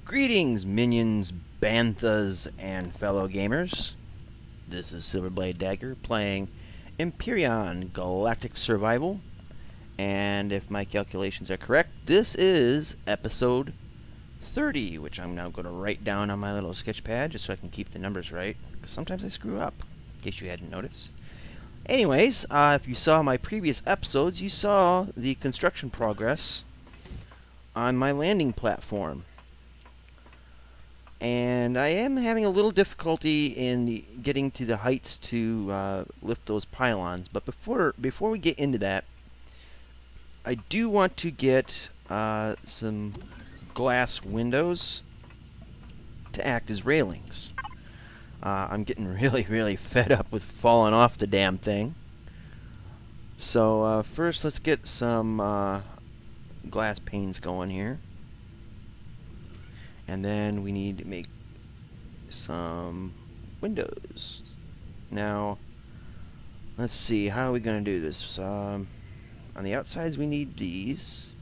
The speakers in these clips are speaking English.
Greetings, minions, banthas, and fellow gamers. This is Silverblade Dagger playing Empyrion Galactic Survival, and if my calculations are correct, this is episode 30, which I'm now going to write down on my little sketch pad just so I can keep the numbers right, because sometimes I screw up, in case you hadn't noticed. Anyways, if you saw my previous episodes, you saw the construction progress on my landing platform. And I am having a little difficulty in getting to the heights to lift those pylons. But before we get into that, I do want to get some glass windows to act as railings. I'm getting really fed up with falling off the damn thing. So first let's get some glass panes going here. And then we need to make some windows. Now, let's see, how are we going to do this? On the outsides we need these.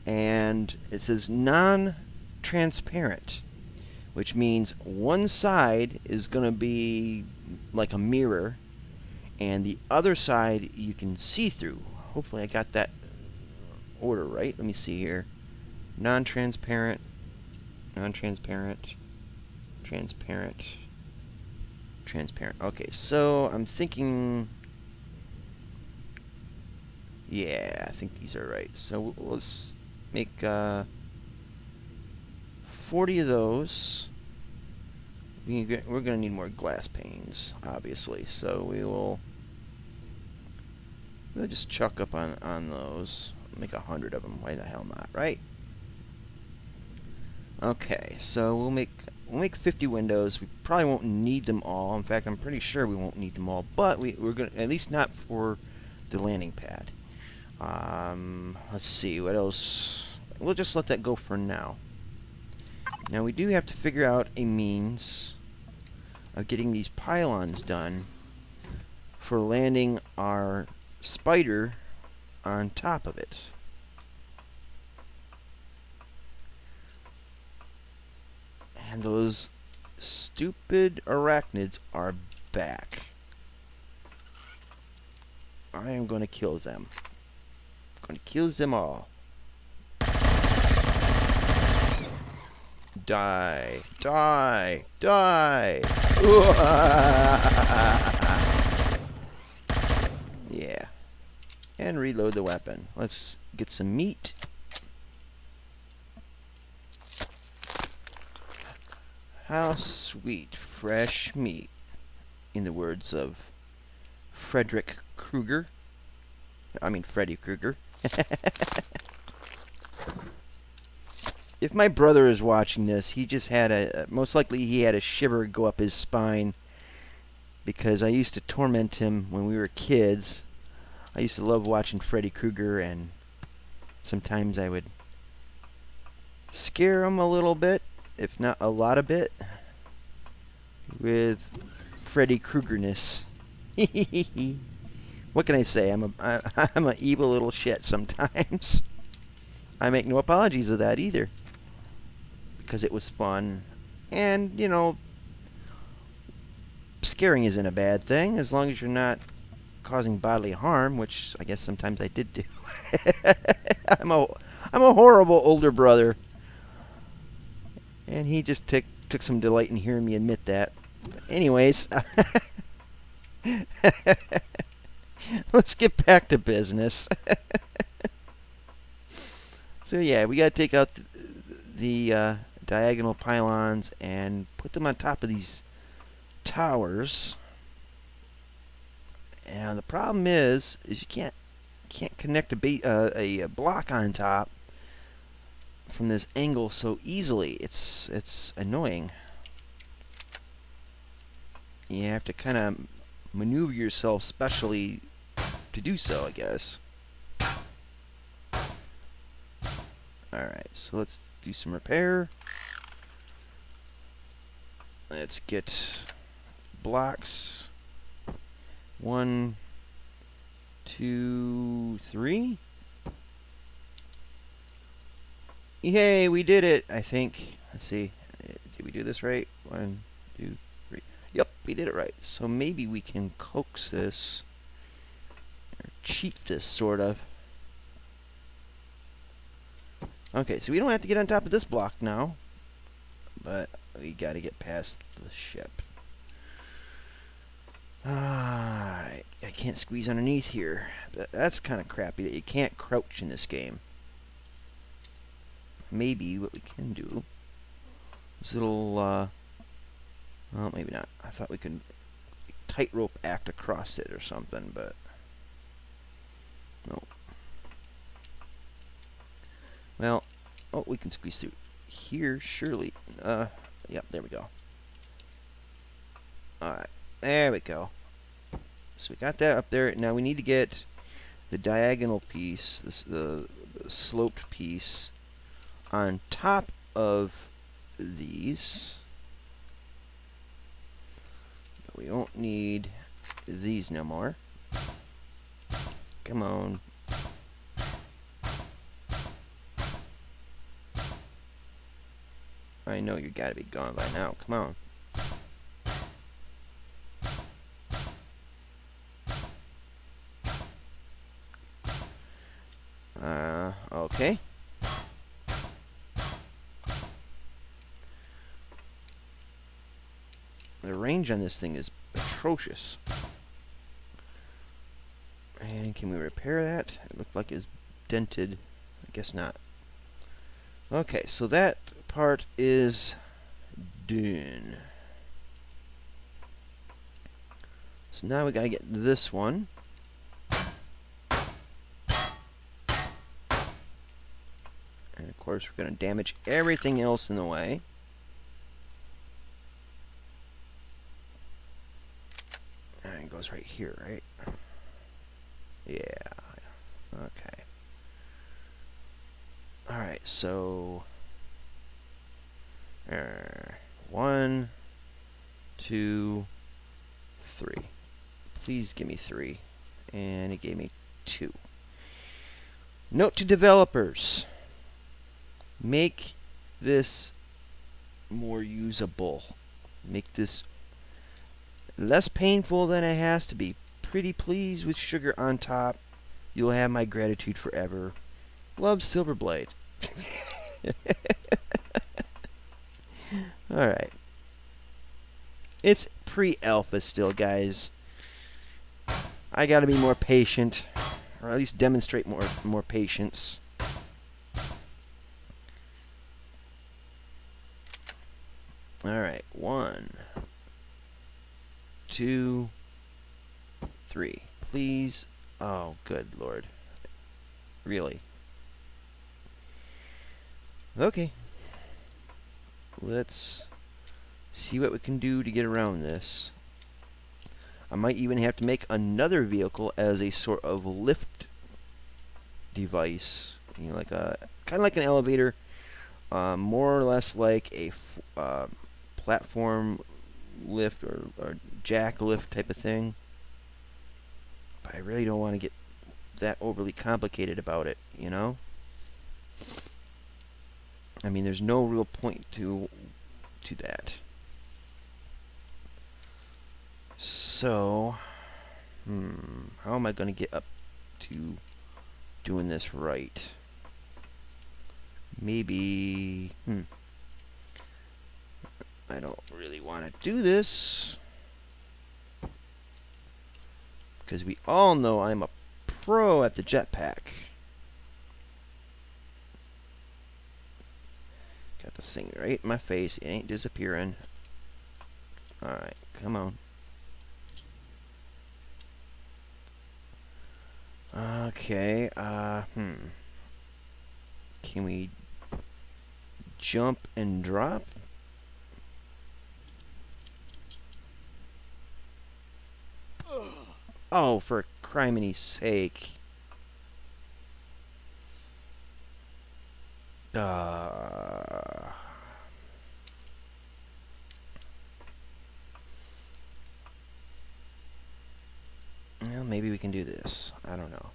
And it says non-transparent, which means one side is going to be like a mirror, and the other side you can see through. Hopefully I got that order right. Let me see here. Non-transparent. Non-transparent, transparent, transparent. Okay, so I'm thinking, yeah, I think these are right. So let's make 40 of those. We're going to need more glass panes, obviously. So we'll just chuck up on those. Make 100 of them. Why the hell not, right? Okay, so we'll make 50 windows. We probably won't need them all. In fact, I'm pretty sure we won't need them all. But we're gonna, at least not for the landing pad. Let's see what else. We'll just let that go for now. Now we do have to figure out a means of getting these pylons done for landing our spider on top of it. And those stupid arachnids are back. I am going to kill them. I'm going to kill them all. Die. Die. Die. Yeah. And reload the weapon. Let's get some meat. How sweet, fresh meat, in the words of Frederick Krueger. I mean Freddy Krueger. If my brother is watching this, he just had most likely he had a shiver go up his spine, because I used to torment him when we were kids. I used to love watching Freddy Krueger, and sometimes I would scare him a little bit, if not a lot of it, with Freddy Kruegerness. What can I say? I'm a evil little shit sometimes. I make no apologies of that either, because it was fun. And, you know, scaring isn't a bad thing as long as you're not causing bodily harm, which I guess sometimes I did do. I'm a horrible older brother. And he just took some delight in hearing me admit that. But anyways, let's get back to business. So yeah, we gotta take out the diagonal pylons and put them on top of these towers. And the problem is you can't connect a block on top from this angle so easily. It's annoying. You have to kind of maneuver yourself specially to do so, I guess. Alright, so let's do some repair. Let's get blocks. 1, 2, 3. Yay, we did it, I think. Let's see. Did we do this right? 1, 2, 3. Yep, we did it right. So maybe we can coax this, or cheat this, sort of. Okay, so we don't have to get on top of this block now, but we gotta get past the ship. I can't squeeze underneath here. That's kind of crappy that you can't crouch in this game. Maybe what we can do is little, well, maybe not. I thought we could tightrope act across it or something, but no. Well, oh, we can squeeze through here, surely. Yep, there we go. Alright, there we go. So we got that up there. Now we need to get the diagonal piece, the sloped piece, on top of these. But we don't need these no more. Come on. I know you gotta be gone by now. Come on. Okay. The range on this thing is atrocious. And can we repair that? It looked like it's dented. I guess not. Okay, so that part is done. So now we gotta get this one. And of course we're gonna damage everything else in the way. And it goes right here, right? Yeah. Okay. Alright, so 1, 2, 3. Please give me 3. And it gave me 2. Note to developers. Make this more usable. Make this less painful than it has to be. Pretty please with sugar on top. You'll have my gratitude forever. Love, Silverblade. Alright. It's pre-alpha still, guys. I gotta be more patient. Or at least demonstrate more patience. Alright, 1, 2, 3. Please. Oh, good Lord. Really? Okay. Let's see what we can do to get around this. I might even have to make another vehicle as a sort of lift device. You know, like a kind of like an elevator, more or less like a platform lift or jack lift type of thing. But I really don't want to get that overly complicated about it, you know? I mean, there's no real point to that. So, how am I going to get up to doing this right? Maybe, I don't really want to do this, because we all know I'm a pro at the jetpack. Got this thing right in my face. It ain't disappearing. Alright, come on. Okay, can we jump and drop? Oh, for criminy sake. Well, maybe we can do this. I don't know.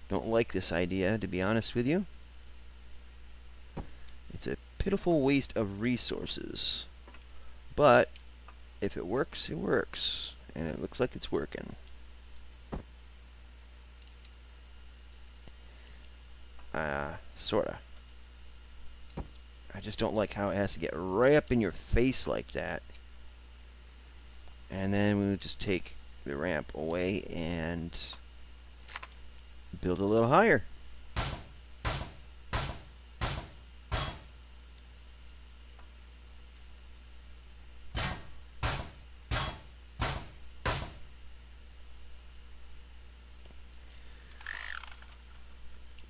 Don't like this idea, to be honest with you. It's a pitiful waste of resources. But if it works, it works. And it looks like it's working. Sorta. I just don't like how it has to get right up in your face like that. And then we'll just take the ramp away and build a little higher.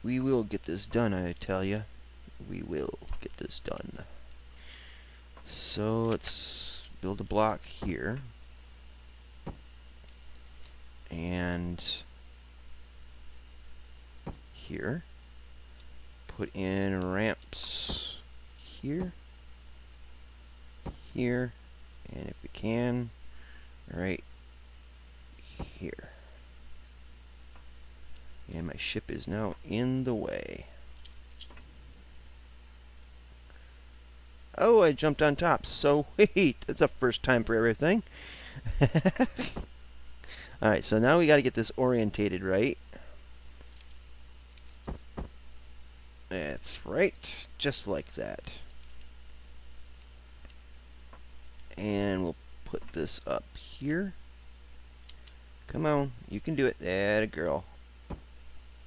We will get this done, I tell you. We will get this done. So let's build a block here. And here. Put in ramps here. Here. And if we can, right here. And my ship is now in the way. Oh, I jumped on top. So wait, that's a first time for everything. Alright, so now we got to get this orientated right. That's right, just like that. And we'll put this up here. Come on, you can do it. That girl.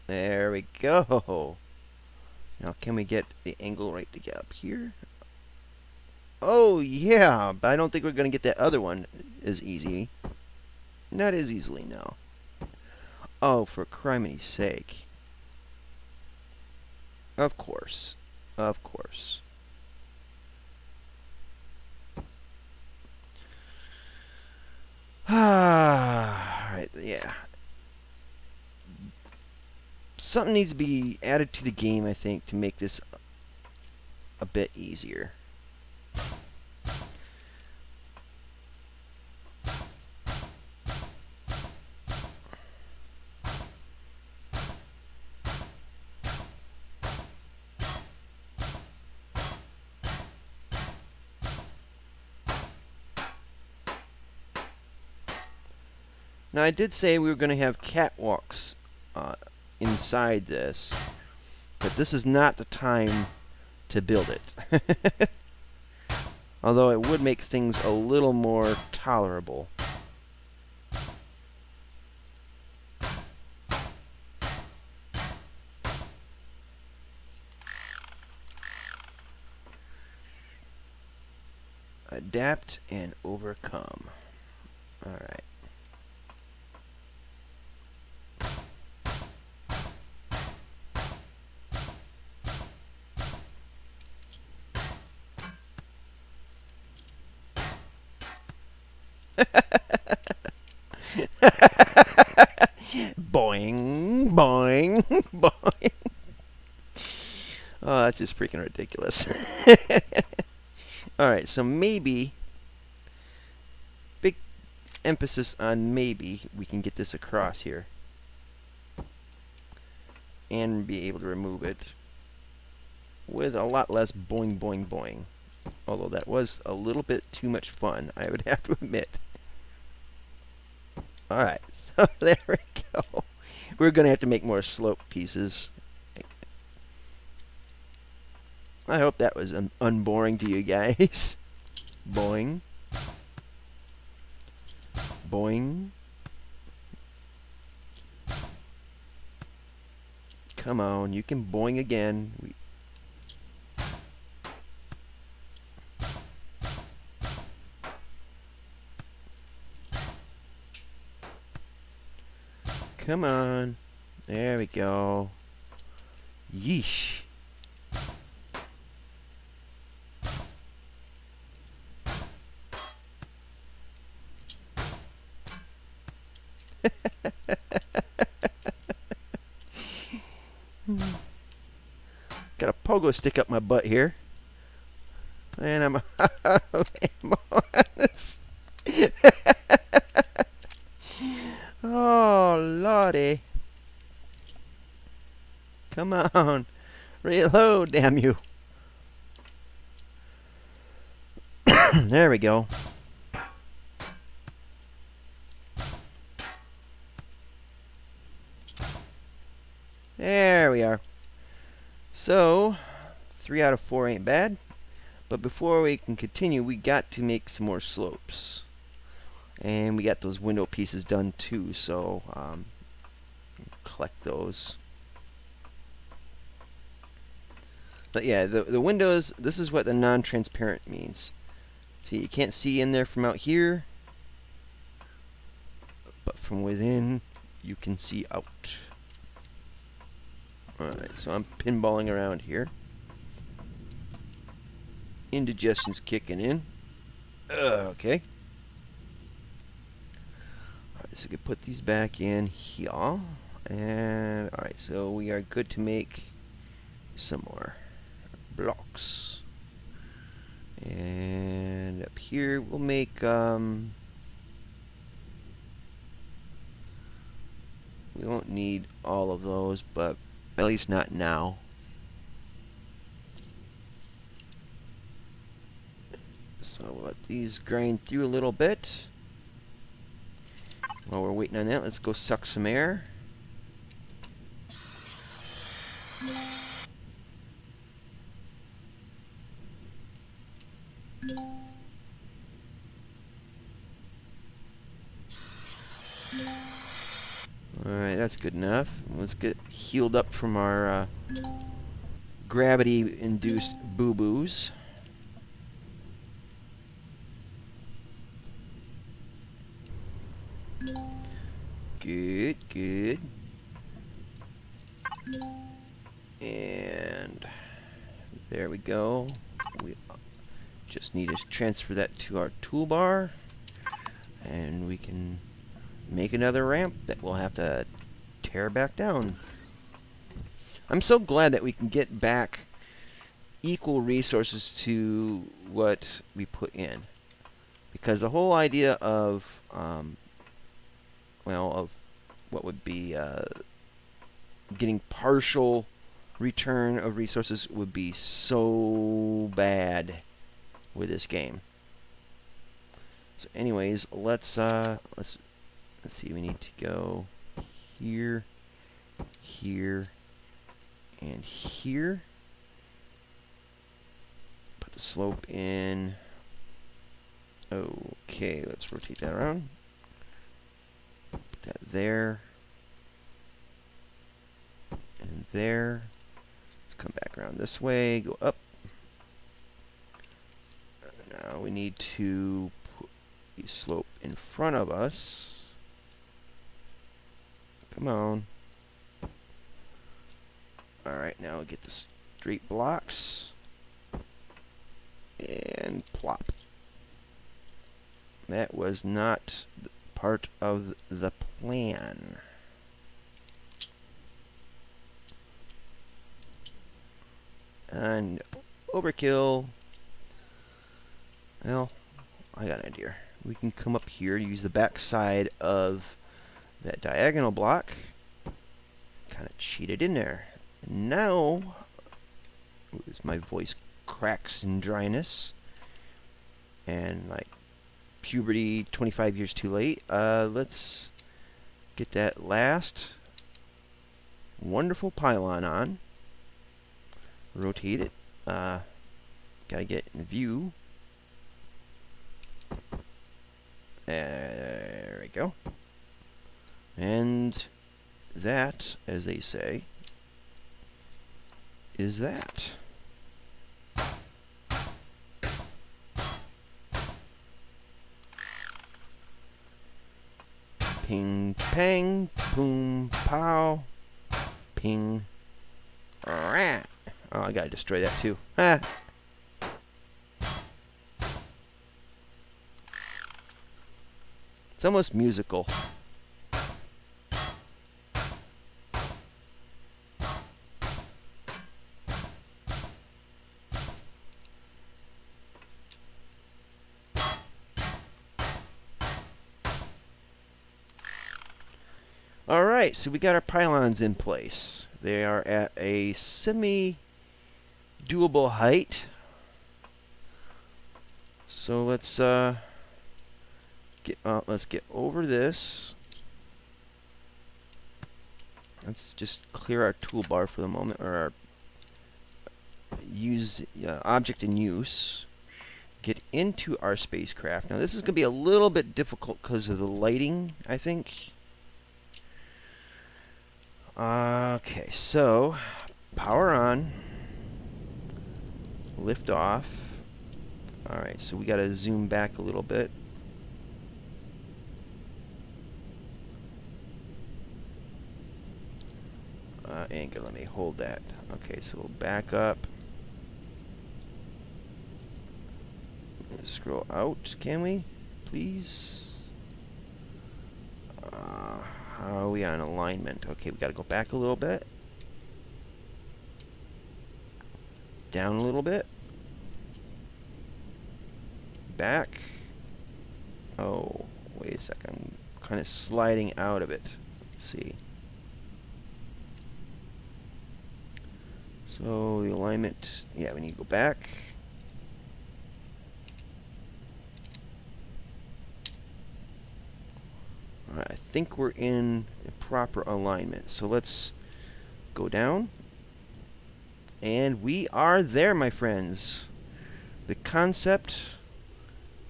There we go. Now can we get the angle right to get up here? Oh yeah, but I don't think we're going to get that other one as easy. Not as easily, no. Oh, for criminy sake. Of course. Of course. Alright, yeah. Something needs to be added to the game, I think, to make this a bit easier. Now, I did say we were going to have catwalks inside this, but this is not the time to build it. Although it would make things a little more tolerable. Adapt and overcome. Alright. Boing, boing, boing. Oh, that's just freaking ridiculous. Alright, so maybe, big emphasis on maybe, we can get this across here. And be able to remove it with a lot less boing, boing, boing. Although that was a little bit too much fun, I would have to admit. Alright, so there we go. We're going to have to make more slope pieces. I hope that was unboring to you guys. Boing. Boing. Come on, you can boing again. Come on. There we go. Yeesh. Got a pogo stick up my butt here. And I'm out of ammo on this. Oh, lordy. Come on. Reload, damn you. There we go. There we are. So, 3 out of 4 ain't bad. But before we can continue, we got to make some more slopes. And we got those window pieces done too, so collect those. But yeah, the windows, this is what the non-transparent means. See, you can't see in there from out here, but from within, you can see out. Alright, so I'm pinballing around here. Indigestion's kicking in. Okay. Alright, so we can put these back in here. And, alright, so we are good to make some more blocks. And up here, we'll make, we won't need all of those, but at least not now. So we'll let these grind through a little bit. While we're waiting on that, let's go suck some air. Alright, that's good enough. Let's get healed up from our gravity-induced boo-boos. Good, good. And there we go. We just need to transfer that to our toolbar, and we can make another ramp that we'll have to tear back down. I'm so glad that we can get back equal resources to what we put in, because the whole idea of well, of what would be getting partial return of resources would be so bad with this game. So anyways, let's see, we need to go here, here, and here. Put the slope in. Okay, let's rotate that around. Put that there. And there. Let's come back around this way, go up. Now we need to put the slope in front of us. Come on. Alright, now we'll get the straight blocks. And plop. That was not part of the plan. And overkill. Well, I got an idea. We can come up here, use the back side of that diagonal block. Kind of cheat it in there. And now, as my voice cracks in dryness, and like puberty 25 years too late, let's get that last wonderful pylon on. Rotate it. Gotta get in view. There we go. And that, as they say, is that. Ping, pang, boom, pow, ping, rat. Oh, I gotta destroy that too. Ah. It's almost musical. Alright, so we got our pylons in place. They are at a semi-doable height. So let's get over this. Let's just clear our toolbar for the moment, or our object in use. Get into our spacecraft. Now this is going to be a little bit difficult because of the lighting, I think. Okay, so power on, lift off. Alright, so we got to zoom back a little bit. Ain't gonna let me hold that. Okay, so we'll back up. Scroll out, can we? Please? How are we on alignment? Okay, we gotta go back a little bit. Down a little bit. Back. Oh, wait a second. I'm kind of sliding out of it. Let's see. So the alignment, yeah, we need to go back. Alright, I think we're in a proper alignment. So let's go down. And we are there, my friends. The concept,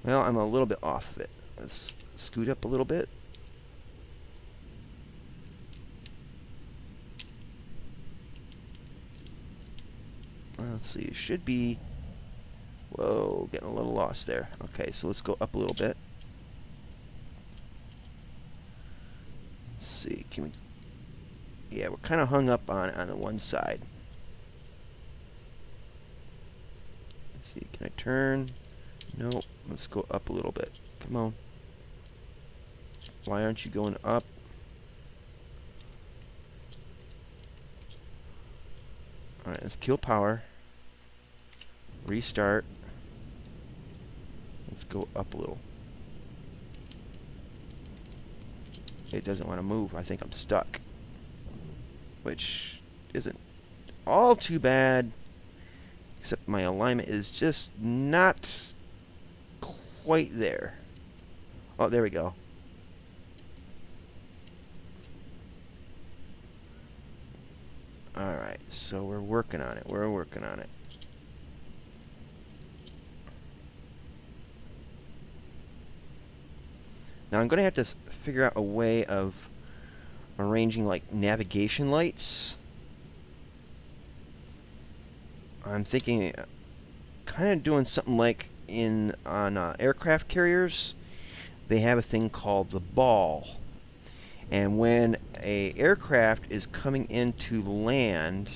well, I'm a little bit off of it. Let's scoot up a little bit. Let's see, it should be, whoa, getting a little lost there. Okay, so let's go up a little bit. Let's see, can we, yeah, we're kind of hung up on the one side. Let's see, can I turn? Nope, let's go up a little bit. Come on. Why aren't you going up? Alright, let's kill power. Restart. Let's go up a little. It doesn't want to move. I think I'm stuck. Which isn't all too bad. Except my alignment is just not quite there. Oh, there we go. Alright, so we're working on it. We're working on it. Now I'm going to have to figure out a way of arranging like navigation lights. I'm thinking kind of doing something like on aircraft carriers. They have a thing called the ball. And when a aircraft is coming into land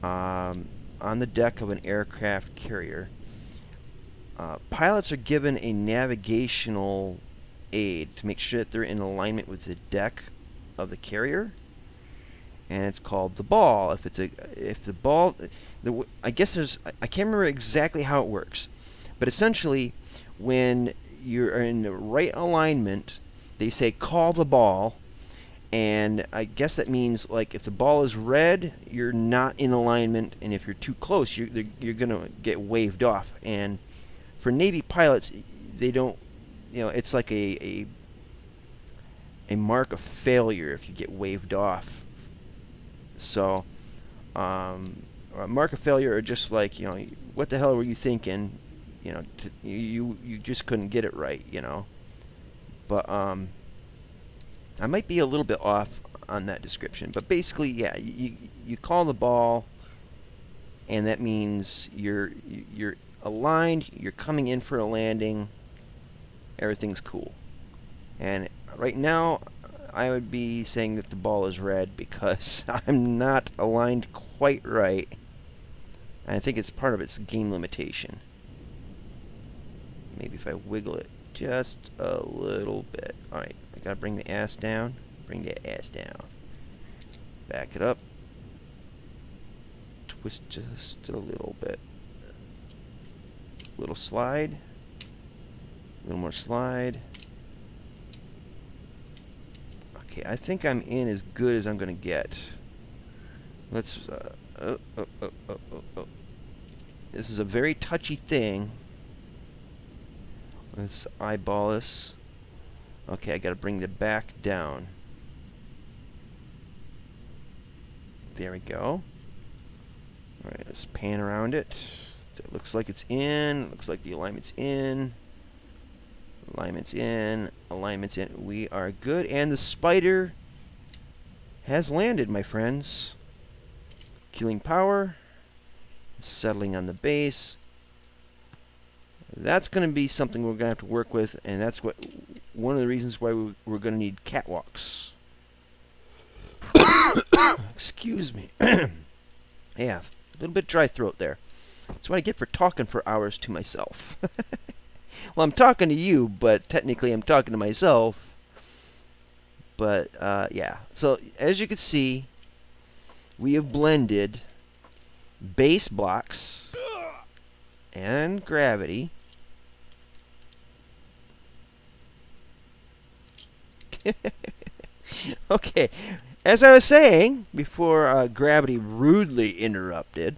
on the deck of an aircraft carrier, pilots are given a navigational aid to make sure that they're in alignment with the deck of the carrier, and it's called the ball. If the ball, I guess I can't remember exactly how it works, but essentially, when you're in the right alignment, they say call the ball, and I guess that means like if the ball is red, you're not in alignment, and if you're too close, you're gonna get waved off. And for Navy pilots, they don't, it's like a mark of failure if you get waved off. So, a mark of failure are just like, what the hell were you thinking? You just couldn't get it right, But I might be a little bit off on that description. But basically, yeah, you call the ball, and that means you're aligned, you're coming in for a landing, everything's cool. And right now, I would be saying that the ball is red because I'm not aligned quite right. And I think it's part of its game limitation. Maybe if I wiggle it just a little bit. Alright, I gotta bring the ass down. Bring the ass down. Back it up. Twist just a little bit. Little slide. A little more slide. Okay, I think I'm in as good as I'm gonna get. Let's, This is a very touchy thing. Let's eyeball this. Okay, I gotta bring the back down. There we go. Alright, let's pan around it. It looks like it's in. Looks like the alignment's in. Alignment's in. Alignment's in. We are good. And the spider has landed, my friends. Killing power. Settling on the base. That's going to be something we're going to have to work with, and that's one of the reasons why we're going to need catwalks. Excuse me. Yeah, a little bit dry throat there. That's what I get for talking for hours to myself. Well, I'm talking to you, but technically I'm talking to myself. But, yeah. So, as you can see, we have blended base blocks and gravity. Okay, as I was saying before gravity rudely interrupted,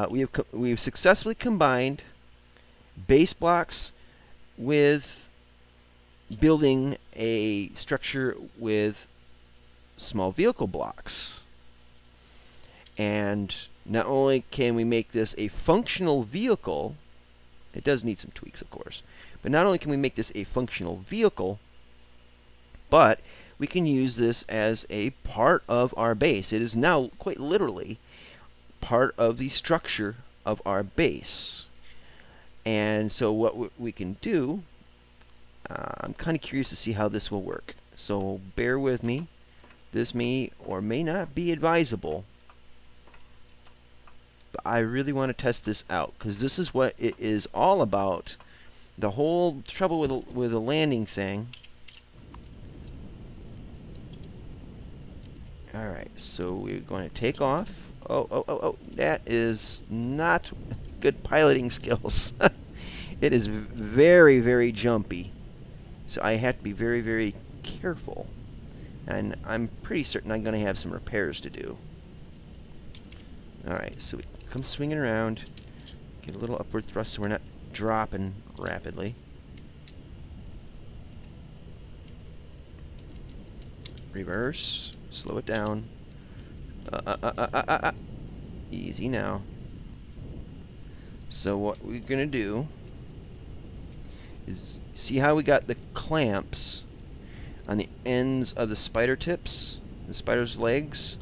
we've successfully combined base blocks with building a structure with small vehicle blocks. And not only can we make this a functional vehicle, it does need some tweaks, of course, but not only can we make this a functional vehicle, but we can use this as a part of our base. It is now quite literally part of the structure of our base. And so what we can do, I'm kind of curious to see how this will work. So bear with me. This may or may not be advisable. But I really want to test this out, because this is what it is all about. The whole trouble with a landing thing. Alright, so we're going to take off. Oh, that is not good piloting skills. It is very, very jumpy. So I have to be very, very careful. And I'm pretty certain I'm going to have some repairs to do. Alright, so we come swinging around. Get a little upward thrust so we're not dropping rapidly. Reverse. Slow it down. Easy now. So what we're going to do is, see how we got the clamps on the ends of the spider tips, the spider's legs?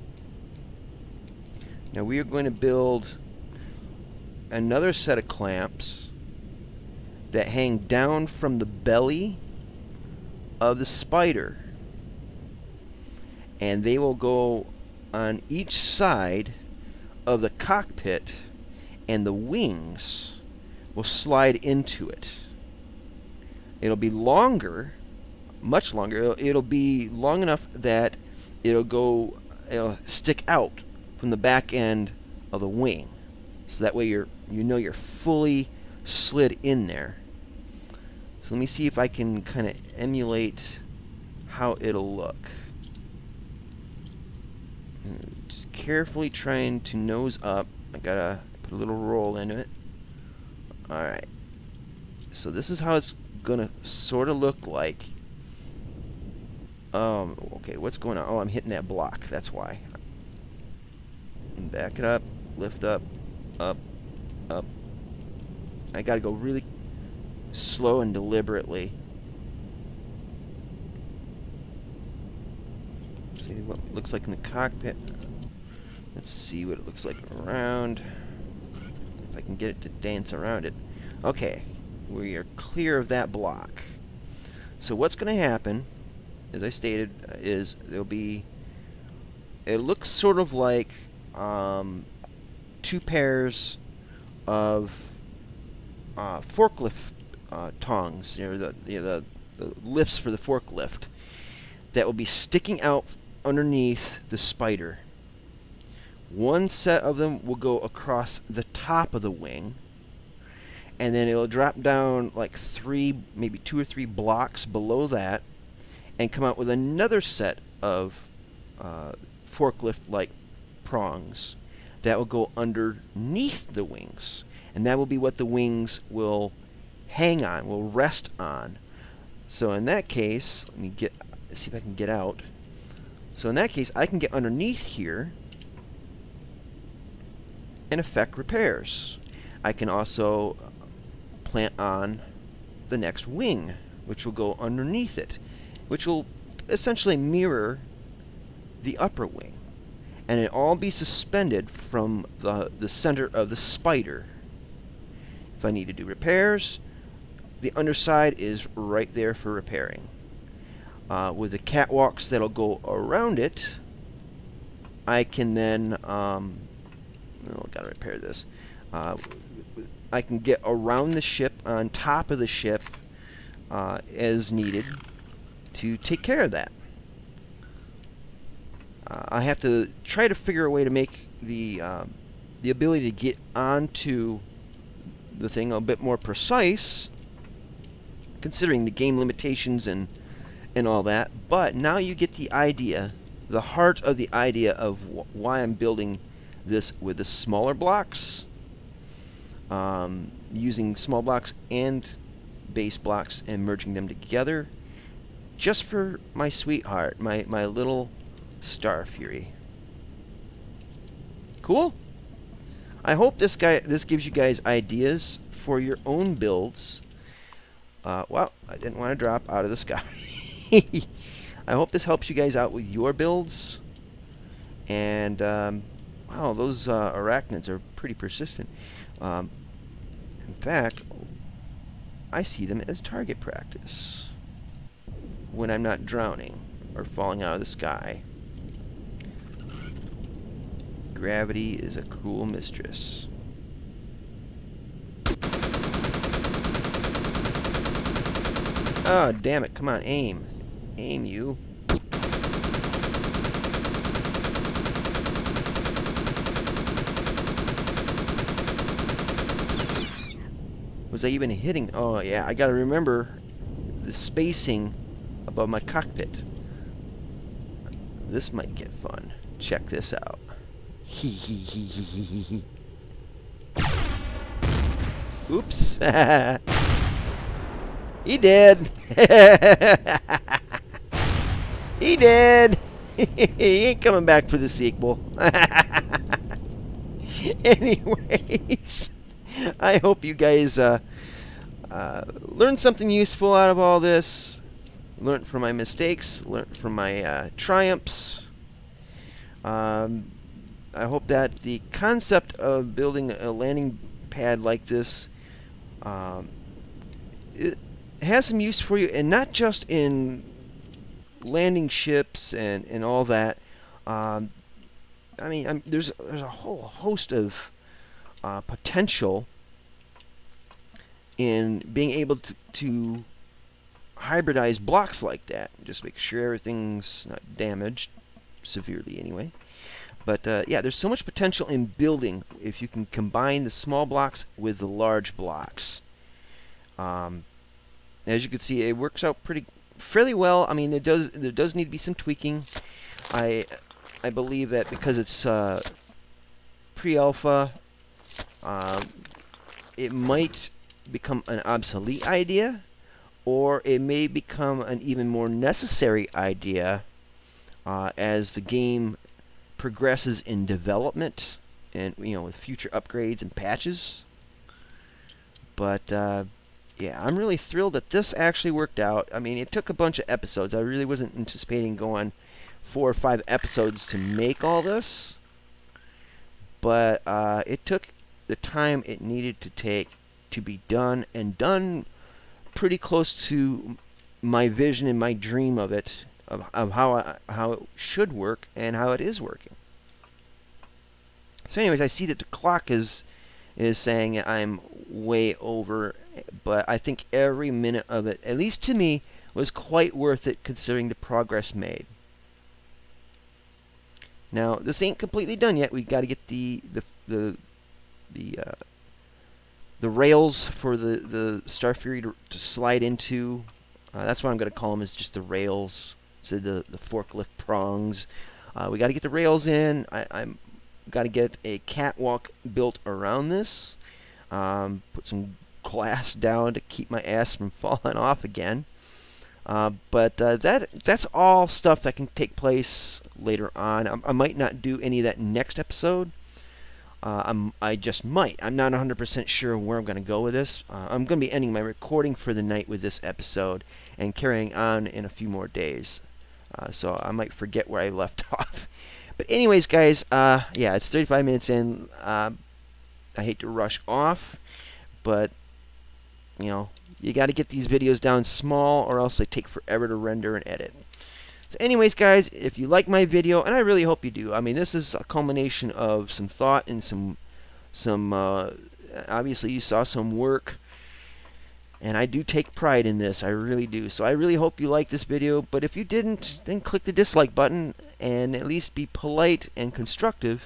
Now we are going to build another set of clamps that hang down from the belly of the spider, and they will go on each side of the cockpit, and the wings will slide into it. It'll be longer, much longer. It'll be long enough that it'll stick out from the back end of the wing, so that way you know you're fully slid in there. So let me see if I can kind of emulate how it'll look. Just carefully trying to nose up. I gotta put a little roll into it. Alright, so this is how it's gonna sort of look like. Okay, what's going on? Oh, I'm hitting that block, that's why. And back it up, lift up, up, up. I gotta go really slow and deliberately. See what it looks like in the cockpit. Let's see what it looks like around. If I can get it to dance around it. Okay, we are clear of that block. So what's going to happen, as I stated, is there'll be, it looks sort of like two pairs of forklift tongs, the lifts for the forklift, that will be sticking out underneath the spider. One set of them will go across the top of the wing, and then it'll drop down like maybe 2 or 3 blocks below that, and come out with another set of forklift-like prongs that will go underneath the wings, and that will be what the wings will hang on, will rest on. So in that case, let me see if I can get out. So in that case, I can get underneath here and effect repairs. I can also plant on the next wing, which will go underneath it, which will essentially mirror the upper wing, and it all be suspended from the center of the spider. If I need to do repairs, the underside is right there for repairing. With the catwalks that'll go around it, I can then gotta repair this. I can get around the ship, on top of the ship, as needed to take care of that. I have to try to figure a way to make the ability to get onto the thing a bit more precise, considering the game limitations and all that. But now you get the idea, the heart of the idea of why I'm building this with the smaller blocks, using small blocks and base blocks and merging them together, just for my sweetheart, my little Star Fury. Cool. I hope this gives you guys ideas for your own builds. Well, I didn't want to drop out of the sky. I hope this helps you guys out with your builds. And wow, those arachnids are pretty persistent. In fact, I see them as target practice when I'm not drowning or falling out of the sky. Gravity is a cruel mistress. Oh, damn it. Come on, aim. Aim, you. Was I even hitting? Oh, yeah. I gotta remember the spacing above my cockpit. This might get fun. Check this out. Oops. He did. He did. He ain't coming back for the sequel. Anyways, I hope you guys learned something useful out of all this. Learned from my mistakes. Learned from my triumphs. I hope that the concept of building a landing pad like this it has some use for you, and not just in landing ships and all that. I mean, there's a whole host of potential in being able to hybridize blocks like that. Just make sure everything's not damaged severely anyway. But yeah, there's so much potential in building if you can combine the small blocks with the large blocks. As you can see, it works out fairly well. I mean, there does need to be some tweaking. I believe that because it's pre-alpha, it might become an obsolete idea, or it may become an even more necessary idea as the game progresses in development and, you know, with future upgrades and patches. But yeah, I'm really thrilled that this actually worked out. I mean, it took a bunch of episodes. I really wasn't anticipating going 4 or 5 episodes to make all this, but it took the time it needed to take to be done, and done pretty close to my vision and my dream of it, of how it should work and how it is working. So anyways, I see that the clock is saying I'm way over, but I think every minute of it, at least to me, was quite worth it considering the progress made. Now, this ain't completely done yet. We got to get the rails for the Star Fury to slide into. That's what I'm going to call them, is just the rails. So the forklift prongs. We got to get the rails in. I'm got to get a catwalk built around this. Put some glass down to keep my ass from falling off again. But that's all stuff that can take place later on. I might not do any of that next episode. I just might. I'm not 100% sure where I'm going to go with this. I'm going to be ending my recording for the night with this episode and carrying on in a few more days. So I might forget where I left off. But anyways, guys, yeah, it's 35 minutes in. I hate to rush off, but, you know, you got to get these videos down small or else they take forever to render and edit. So anyways, guys, if you like my video, and I really hope you do, I mean, this is a culmination of some thought and some obviously you saw some work, and I do take pride in this, I really do. So I really hope you like this video, but if you didn't, then click the dislike button and at least be polite and constructive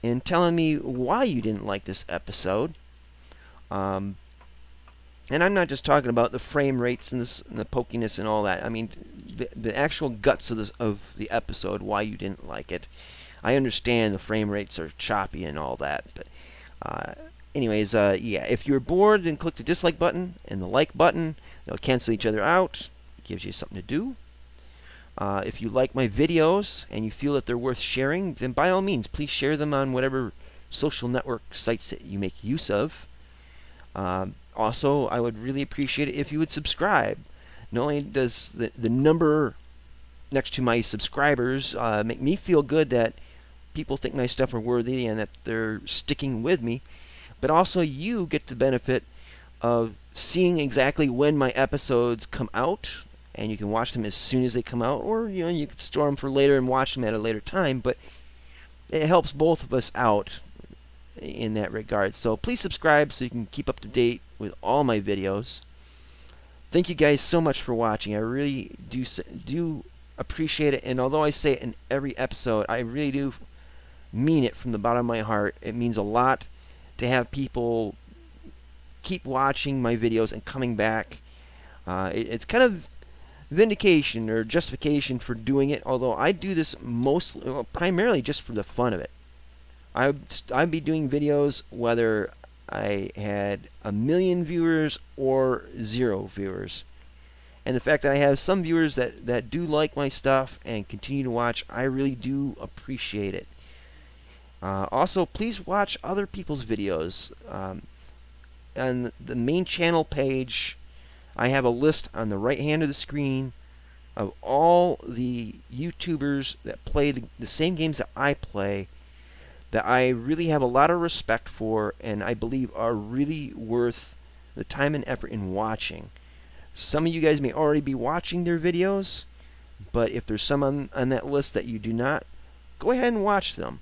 in telling me why you didn't like this episode. And I'm not just talking about the frame rates and the pokiness and all that. I mean, the actual guts of the episode, why you didn't like it. I understand the frame rates are choppy and all that, but anyways, yeah, if you're bored, then click the dislike button and the like button. They'll cancel each other out. It gives you something to do. If you like my videos and you feel that they're worth sharing, then by all means, please share them on whatever social network sites that you make use of. Also, I would really appreciate it if you would subscribe. Not only does the number next to my subscribers make me feel good that people think my stuff are worthy and that they're sticking with me, but also you get the benefit of seeing exactly when my episodes come out, and you can watch them as soon as they come out, or you know, you can store them for later and watch them at a later time. But it helps both of us out in that regard. So please subscribe so you can keep up to date with all my videos. Thank you guys so much for watching. I really do appreciate it, and although I say it in every episode, I really do mean it from the bottom of my heart. It means a lot to have people keep watching my videos and coming back. It's kind of vindication or justification for doing it, although I do this mostly, well, primarily just for the fun of it. I'd be doing videos whether I had 1 million viewers or 0 viewers. And the fact that I have some viewers that do like my stuff and continue to watch, I really do appreciate it. Also, please watch other people's videos. On the main channel page, I have a list on the right hand of the screen of all the YouTubers that play the same games that I play, that I really have a lot of respect for and I believe are really worth the time and effort in watching. Some of you guys may already be watching their videos, but if there's some on that list that you do not, go ahead and watch them.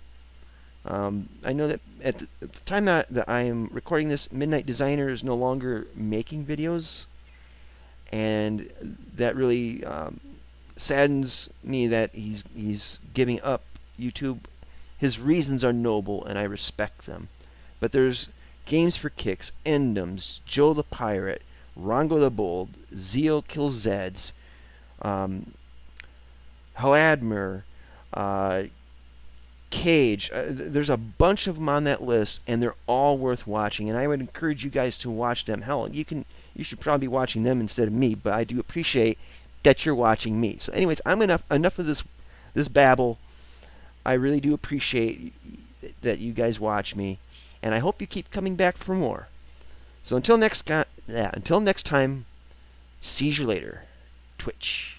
I know that at the time that I am recording this, Midnight Designer is no longer making videos, and that really saddens me that he's giving up YouTube. His reasons are noble, and I respect them. But there's Games for Kicks, Endoms, Joe the Pirate, Rongo the Bold, Zeo Kills Zeds, Haladmer, Cage. There's a bunch of them on that list, and they're all worth watching. And I would encourage you guys to watch them. Hell, you should probably be watching them instead of me. But I do appreciate that you're watching me. So, anyways, I'm enough of this babble. I really do appreciate that you guys watch me, and I hope you keep coming back for more. So until next time, see you later. Twitch.